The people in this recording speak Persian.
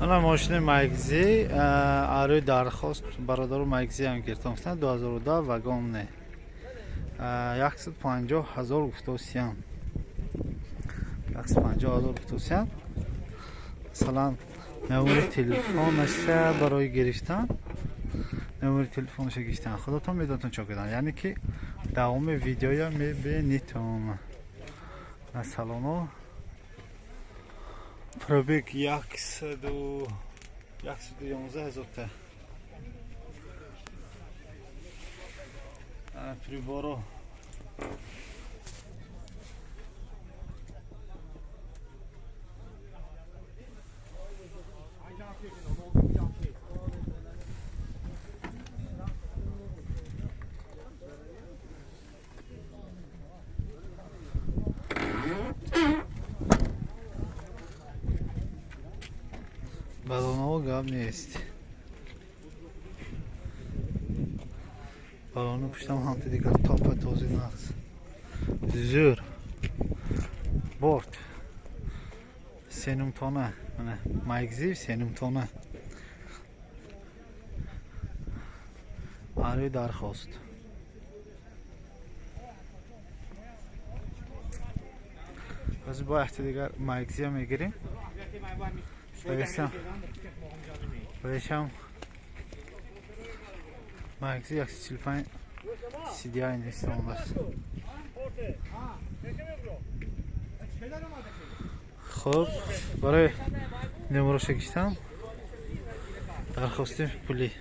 انا ماشین مگزی آره درخواست برادر مگزی هم گرفتم 2010 واگن نه 150,000 گفتوسیان 150,000 گفتوسیان مثلا نمره تلفنش برای گرفتن نمره تلفنش گرفتن خودتون میدونتون چه کردن یعنی که دوام ویدیویا میبینیتون مثلا پروبیک 111,000 تا прибору балонову гап нест балону пуштам ҳамти дигар топа този нағз зӯр борт сенумтона мана майгзив сенумтона ари дархост баъз бо яхти дигар майгзия мегирем Bayışam Magzi 145 CDI investim var. Xo'p, برای نمره شکستم درخواست پولی